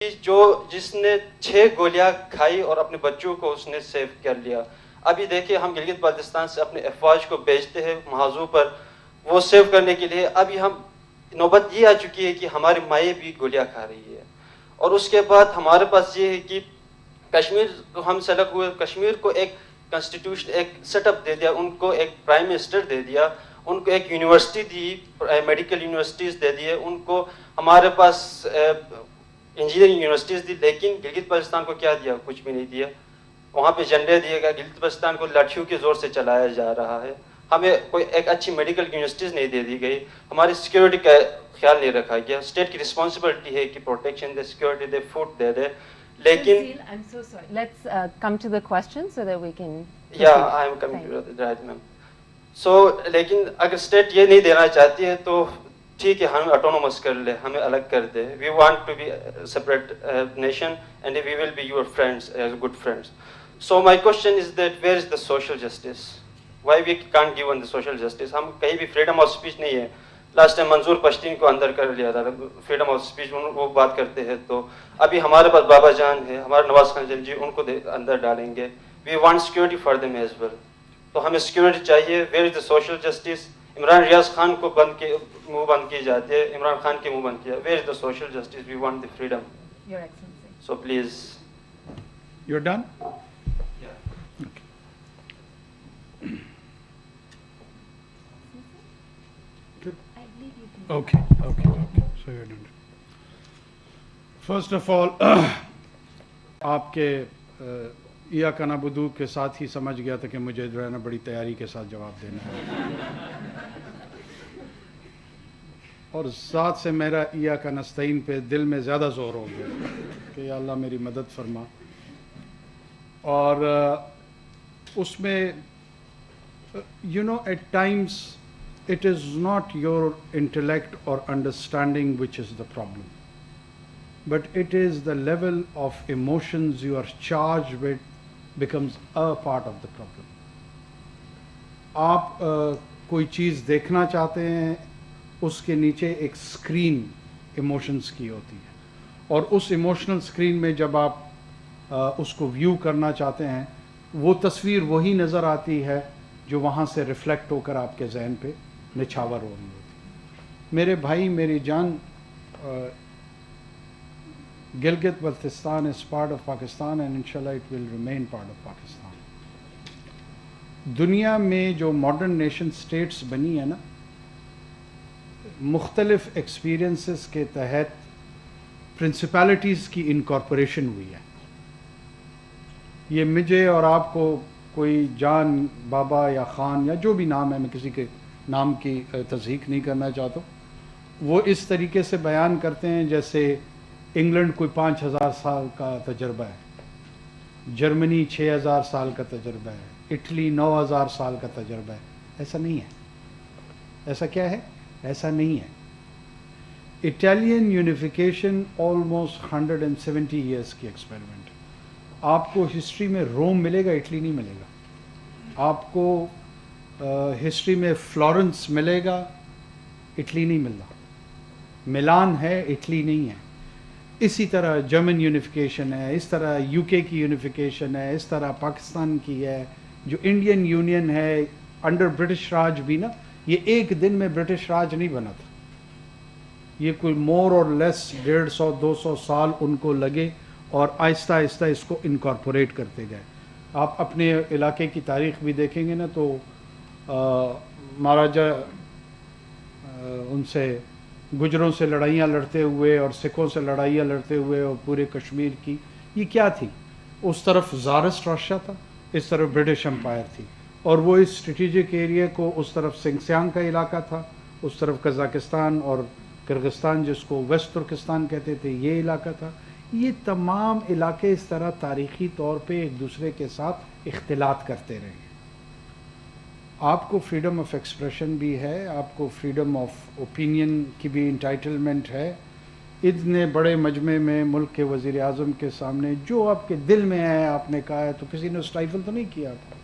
جو جس نے 6 گولیاں کھائی اور اپنے بچوں کو اس نے سیو کر لیا. ابھی دیکھیں ہم گلگت بلتستان سے اپنے افواج کو بھیجتے ہیں محاذوں پر وہ سیو کرنے کے لیے. ابھی ہم نوبت یہ آ چکی ہے کہ ہماری مائیں بھی گولیاں کھا رہی ہے. اور اس کے بعد ہمارے پاس یہ ہے کہ کشمیر کو ہم سیلیکٹ ہوئے, کشمیر کو ایک کنسٹیٹیوشن ایک سیٹ اپ دے دیا, ان کو ایک پرائم منسٹر دے دیا, ان کو ایک یونیورسٹی دی, میڈیکل یونیورسٹیز دے دیے, ان کو ہمارے پاس انجینئرنگ یونیورسٹیز دی. لیکن گلگت بلتستان کو کیا دیا؟ کچھ بھی نہیں دیا. وہاں پہ جھنڈے دیے گئے, گلگت بلتستان کو لاٹھیوں کے زور سے چلایا جا رہا ہے. ہمیں کوئی ایک اچھی میڈیکل یونیورسٹیز نہیں دے دی گئی, ہماری سیکیورٹی کا خیال نہیں رکھا گیا. اسٹیٹ کی رسپانسبلٹی ہے کہ پروٹیکشن دے, سیکیورٹی دے, فوڈ دے دے. لیکن I'm so sorry. Let's come to the question so that we can. I am coming to that, right, ma'am. So لیکن اگر اسٹیٹ یہ نہیں دینا چاہتی ہے تو ٹھیک ہے, ہمیں آٹونومس کر لے, ہمیں الگ کر دے. We want to be separate nation and we will be your friends, good friends. So my question is that where is the social justice? Why we can't give on the social justice? ہم کہیں بھی freedom of speech نہیں ہے. Last time منظور پشتین کو اندر کر لیا تھا, freedom of speech وہ بات کرتے ہیں. تو ابھی ہمارے پاس بابا جان ہے, ہمارے نواز خان جی, ان کو اندر ڈالیں گے. We want security for them as well. تو ہمیں سیکورٹی چاہیے. Where is the social justice? Imran Riaz Khan کو منہ بند کی جاتی ہے, عمران خان کے منہ بند کیا. Where is the social justice? We want the freedom. Your Excellency. So please. You're done? Okay. So you're done. First of all, آپ کے یا کنا بدو کے ساتھ ہی سمجھ گیا تھا کہ مجھے جو ہے نا بڑی تیاری کے ساتھ جواب دینا ہے, اور ذات سے میرا یا کا نستعین پہ دل میں زیادہ زور ہو گیا کہ یا اللہ میری مدد فرما. اور اس میں at times it is not your intellect or understanding which is the problem, but it is the level of emotions you are charged with becomes a part of the problem. آپ کوئی چیز دیکھنا چاہتے ہیں, اس کے نیچے ایک اسکرین ایموشنز کی ہوتی ہے, اور اس ایموشنل اسکرین میں جب آپ اس کو ویو کرنا چاہتے ہیں, وہ تصویر وہی نظر آتی ہے جو وہاں سے ریفلیکٹ ہو کر آپ کے ذہن پہ نچھاور ہو رہی ہوتی. میرے بھائی, میری جان, Gilgit Baltistan is part of Pakistan and inshallah it will remain part of Pakistan. دنیا میں جو ماڈرن نیشن سٹیٹس بنی ہے نا, مختلف ایکسپیرینسز کے تحت پرنسپلٹیز کی انکارپوریشن ہوئی ہے. یہ مجھے اور آپ کو کوئی جان, بابا یا خان یا جو بھی نام ہے, میں کسی کے نام کی تصحیح نہیں کرنا چاہتا ہوں, وہ اس طریقے سے بیان کرتے ہیں جیسے انگلینڈ کوئی 5000 سال کا تجربہ ہے, جرمنی 6000 سال کا تجربہ ہے, اٹلی 9000 سال کا تجربہ ہے. ایسا نہیں ہے. ایسا کیا ہے؟ ایسا نہیں ہے. اٹالین یونیفیکیشن آلموسٹ 170 ایئرس کی ایکسپیریمنٹ. آپ کو ہسٹری میں روم ملے گا, اٹلی نہیں ملے گا. آپ کو ہسٹری میں فلورنس ملے گا, اٹلی نہیں مل رہا. ملان ہے, اٹلی نہیں ہے. اسی طرح جرمن یونیفیکیشن ہے, اس طرح یو کے کی یونیفیکیشن ہے, اس طرح پاکستان کی ہے, جو انڈین یونین ہے انڈر برٹش راج بھی نا, یہ ایک دن میں برٹش راج نہیں بنا تھا. یہ کوئی مور اور لیس 150-200 سال ان کو لگے, اور آہستہ آہستہ اس کو انکارپوریٹ کرتے گئے. آپ اپنے علاقے کی تاریخ بھی دیکھیں گے نا تو مہاراجا ان سے گجروں سے لڑائیاں لڑتے ہوئے اور سکھوں سے لڑائیاں لڑتے ہوئے, اور پورے کشمیر کی یہ کیا تھی؟ اس طرف زارسٹ راشیا تھا, اس طرف برٹش امپائر تھی, اور وہ اس اسٹریٹجک ایریا کو, اس طرف سنگسیانگ کا علاقہ تھا, اس طرف قزاقستان اور کرغستان جس کو ویسٹ ترکستان کہتے تھے, یہ علاقہ تھا. یہ تمام علاقے اس طرح تاریخی طور پہ ایک دوسرے کے ساتھ اختلاط کرتے رہے. آپ کو فریڈم آف ایکسپریشن بھی ہے, آپ کو فریڈم آف اوپینین کی بھی انٹائٹلمنٹ ہے. اتنے بڑے مجمع میں ملک کے وزیر اعظم کے سامنے جو آپ کے دل میں ہے آپ نے کہا ہے, تو کسی نے اسٹائفل تو نہیں کیا تھا.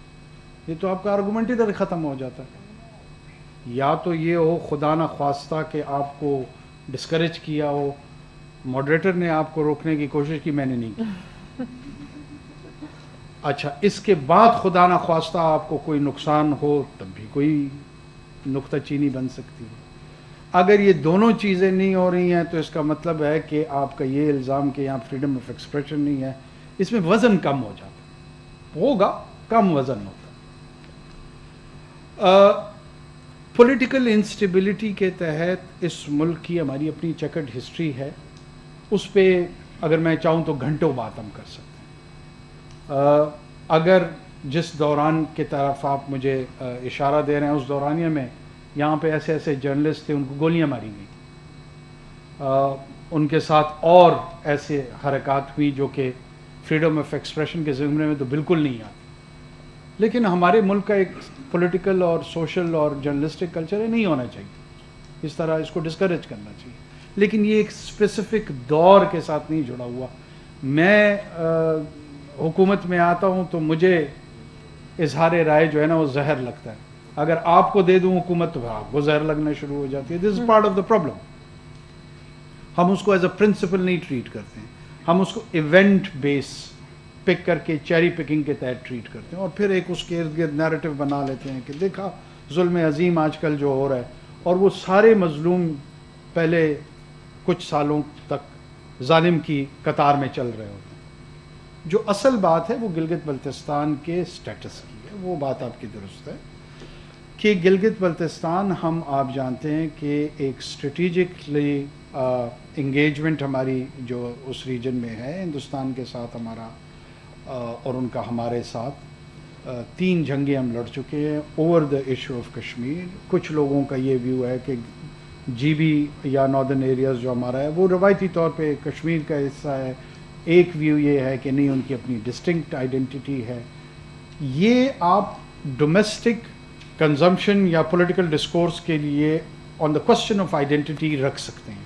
یہ تو آپ کا آرگومنٹ ادھر ختم ہو جاتا ہے. یا تو یہ ہو خدا نہ خواستہ کہ آپ کو ڈسکریج کیا ہو, ماڈریٹر نے آپ کو روکنے کی کوشش کی, میں نے نہیں کی. اچھا, اس کے بعد خدا نہ خواستہ آپ کو کوئی نقصان ہو تب بھی کوئی نکتہ چینی بن سکتی ہے. اگر یہ دونوں چیزیں نہیں ہو رہی ہیں تو اس کا مطلب ہے کہ آپ کا یہ الزام کہ یہاں فریڈم آف ایکسپریشن نہیں ہے, اس میں وزن کم ہو جاتا ہوگا, کم وزن ہوتا. پولیٹیکل انسٹیبلٹی کے تحت اس ملک کی ہماری اپنی چیکرڈ ہسٹری ہے, اس پہ اگر میں چاہوں تو گھنٹوں بات ہم کر سکتے ہیں. اگر جس دوران کی طرف آپ مجھے اشارہ دے رہے ہیں اس دورانیہ میں یہاں پہ ایسے ایسے جرنلسٹ تھے, ان کو گولیاں ماری گئی, ان کے ساتھ اور ایسے حرکات ہوئی جو کہ فریڈم آف ایکسپریشن کے زمرے میں تو بالکل نہیں آتی. لیکن ہمارے ملک کا ایک پولیٹیکل اور سوشل اور جرنلسٹک کلچر ہے, نہیں ہونا چاہیے اس طرح, اس کو ڈسکریج کرنا چاہیے. لیکن یہ ایک اسپیسیفک دور کے ساتھ نہیں جڑا ہوا. میں حکومت میں آتا ہوں تو مجھے اظہار رائے جو ہے نا وہ زہر لگتا ہے. اگر آپ کو دے دوں حکومت تو آپ کو زہر لگنا شروع ہو جاتی ہے. This is part of the problem. ہم اس کو ایز اے پرنسپل نہیں ٹریٹ کرتے ہیں, ہم اس کو ایونٹ بیس پک کر کے چیری پکنگ کے تحت ٹریٹ کرتے ہیں, اور پھر ایک اس کے ارد گرد نیریٹو بنا لیتے ہیں کہ دیکھا ظلم عظیم آج کل جو ہو رہا ہے, اور وہ سارے مظلوم پہلے کچھ سالوں تک ظالم کی قطار میں چل رہے ہوتے ہیں. جو اصل بات ہے وہ گلگت بلتستان کے سٹیٹس کی ہے. وہ بات آپ کی درست ہے کہ گلگت بلتستان, ہم آپ جانتے ہیں کہ ایک اسٹریٹجکلی انگیجمنٹ ہماری جو اس ریجن میں ہے ہندوستان کے ساتھ ہمارا اور ان کا ہمارے ساتھ, 3 جنگیں ہم لڑ چکے ہیں over the issue of Kashmir. کچھ لوگوں کا یہ ویو ہے کہ جی بی یا ناردرن ایریاز جو ہمارا ہے وہ روایتی طور پہ کشمیر کا حصہ ہے. ایک ویو یہ ہے کہ نہیں, ان کی اپنی ڈسٹنکٹ آئیڈینٹی ہے. یہ آپ ڈومیسٹک کنزمپشن یا پولیٹیکل ڈسکورس کے لیے آن دا کوسچن آف آئیڈینٹی رکھ سکتے ہیں,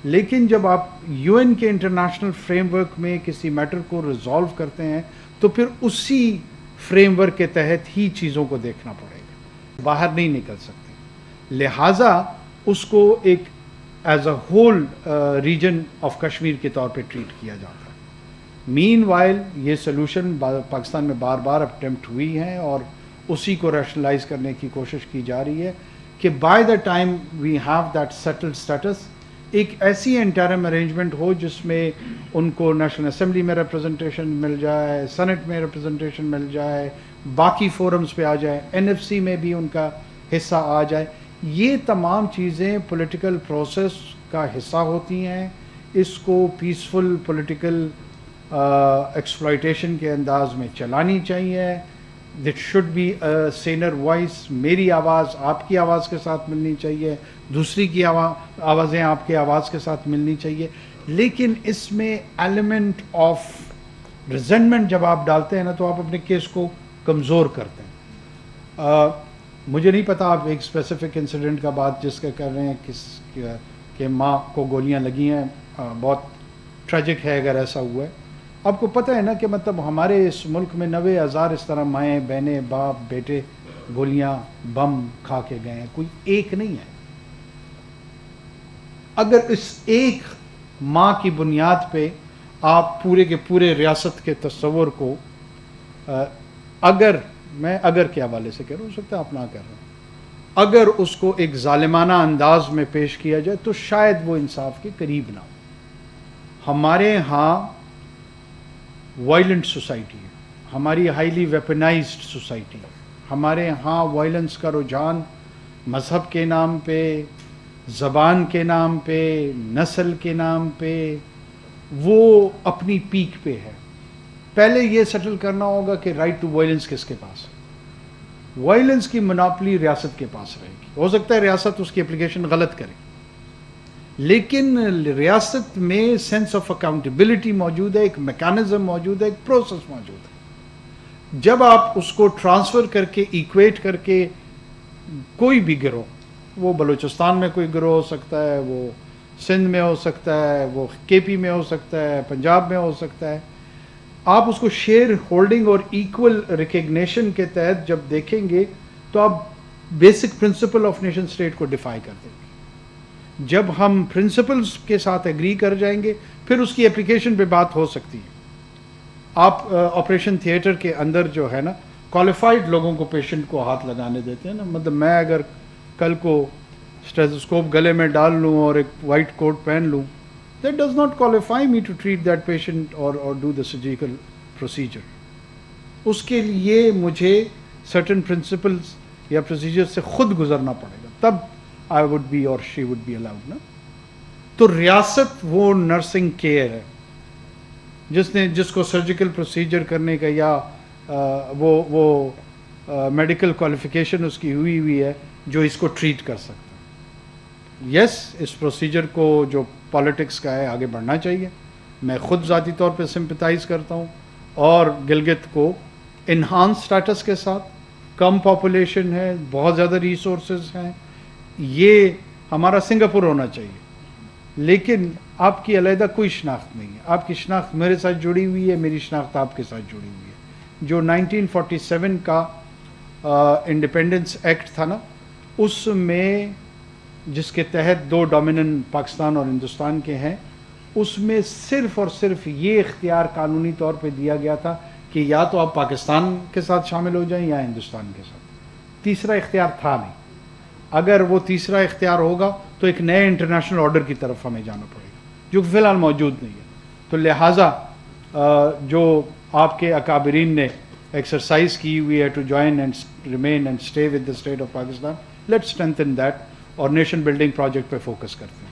لیکن جب آپ یو این کے انٹرنیشنل فریم ورک میں کسی میٹر کو ریزالو کرتے ہیں تو پھر اسی فریم ورک کے تحت ہی چیزوں کو دیکھنا پڑے گا, باہر نہیں نکل سکتے. لہٰذا اس کو ایک as a whole region of Kashmir کے طور پہ ٹریٹ کیا جاتا ہے. مین وائل یہ سلوشن پاکستان میں بار بار اٹیمپٹ ہوئی ہیں اور اسی کو ریشنلائز کرنے کی کوشش کی جا رہی ہے کہ by the time we have that settled status ایک ایسی انٹرم ارینجمنٹ ہو جس میں ان کو نیشنل اسمبلی میں ریپرزنٹیشن مل جائے, سینٹ میں ریپرزنٹیشن مل جائے, باقی فورمز پہ آ جائے, NFC میں بھی ان کا حصہ آ جائے. یہ تمام چیزیں پولیٹیکل پروسیس کا حصہ ہوتی ہیں. اس کو پیسفل پولیٹیکل ایکسپلائٹیشن کے انداز میں چلانی چاہیے. That should be a senior voice. میری آواز آپ کی آواز کے ساتھ ملنی چاہیے, دوسری کی آوازیں آپ کی آواز کے ساتھ ملنی چاہیے. لیکن اس میں ایلیمنٹ آف ریزنٹمنٹ جب آپ ڈالتے ہیں نا تو آپ اپنے کیس کو کمزور کرتے ہیں. مجھے نہیں پتا آپ ایک اسپیسیفک انسیڈنٹ کا بات جس کا کر رہے ہیں کس کہ ماں کو گولیاں لگی ہیں, بہت ٹریجک ہے اگر ایسا ہوا ہے. آپ کو پتہ ہے نا کہ مطلب ہمارے اس ملک میں 90,000 اس طرح مائیں بہنیں باپ بیٹے گولیاں بم کھا کے گئے ہیں, کوئی ایک نہیں ہے. اگر اس ایک ماں کی بنیاد پہ آپ پورے کے پورے ریاست کے تصور کو اگر کے حوالے سے کہہ رہا ہوں, ہو سکتا ہے آپ نہ کر رہے ہیں, اگر اس کو ایک ظالمانہ انداز میں پیش کیا جائے تو شاید وہ انصاف کے قریب نہ ہو. ہمارے ہاں وائلنٹ سوسائٹی ہے, ہماری ہائیلی ویپنائزڈ سوسائٹی ہے. ہمارے ہاں وائلنس کا رجحان مذہب کے نام پہ, زبان کے نام پہ, نسل کے نام پہ وہ اپنی پیک پہ ہے. پہلے یہ سیٹل کرنا ہوگا کہ رائٹ ٹو وائلنس کس کے پاس ہے. وائلنس کی مناپلی ریاست کے پاس رہے گی. ہو سکتا ہے ریاست اس کی اپلیکیشن غلط کرے, لیکن ریاست میں سینس آف اکاؤنٹیبلٹی موجود ہے, ایک میکانزم موجود ہے, ایک پروسیس موجود ہے. جب آپ اس کو ٹرانسفر کر کے ایکویٹ کر کے کوئی بھی گروہ, وہ بلوچستان میں کوئی گروہ ہو سکتا ہے, وہ سندھ میں ہو سکتا ہے, وہ KP میں ہو سکتا ہے, پنجاب میں ہو سکتا ہے, آپ اس کو شیئر ہولڈنگ اور ایکول ریکگنیشن کے تحت جب دیکھیں گے تو آپ basic principle of nation state کو ڈیفائی کر دیں گے. جب ہم پرنسپلز کے ساتھ ایگری کر جائیں گے پھر اس کی اپلیکیشن پہ بات ہو سکتی ہے. آپ آپریشن تھیٹر کے اندر جو ہے نا کوالیفائڈ لوگوں کو پیشنٹ کو ہاتھ لگانے دیتے ہیں نا. مطلب میں اگر کل کو اسٹیتھوسکوپ گلے میں ڈال لوں اور ایک وائٹ کوٹ پہن لوں, that does not qualify me to treat that patient اور ڈو دا سرجیکل پروسیجر. اس کے لیے مجھے سرٹن پرنسپلز یا پروسیجر سے خود گزرنا پڑے گا, تب آئی وڈ بی اور شی وڈ بی الاؤڈ نا. تو ریاست وہ نرسنگ کیئر ہے جس کو سرجیکل پروسیجر کرنے کا یا وہ میڈیکل کوالیفیکیشن اس کی ہوئی ہے جو اس کو ٹریٹ کر سکتا ہے. یس, اس پروسیجر کو جو پالیٹکس کا ہے آگے بڑھنا چاہیے. میں خود ذاتی طور پہ سمپتائز کرتا ہوں, اور گلگت کو انہانس اسٹیٹس کے ساتھ, کم پاپولیشن ہے, بہت زیادہ ریسورسز ہیں, یہ ہمارا سنگاپور ہونا چاہیے. لیکن آپ کی علیحدہ کوئی شناخت نہیں ہے. آپ کی شناخت میرے ساتھ جڑی ہوئی ہے, میری شناخت آپ کے ساتھ جڑی ہوئی ہے. جو 1947 کا انڈیپینڈنس ایکٹ تھا نا, اس میں جس کے تحت 2 ڈومیننٹ پاکستان اور ہندوستان کے ہیں, اس میں صرف اور صرف یہ اختیار قانونی طور پہ دیا گیا تھا کہ یا تو آپ پاکستان کے ساتھ شامل ہو جائیں یا ہندوستان کے ساتھ. تیسرا اختیار تھا نہیں. اگر وہ تیسرا اختیار ہوگا تو ایک نئے انٹرنیشنل آرڈر کی طرف ہمیں جانا پڑے گا جو فی الحال موجود نہیں ہے. تو لہٰذا جو آپ کے اکابرین نے ایکسرسائز کی ہوئی ہے to join and remain and stay with the state of Pakistan, let's strengthen that اور نیشن بلڈنگ پروجیکٹ پہ فوکس کرتے ہیں.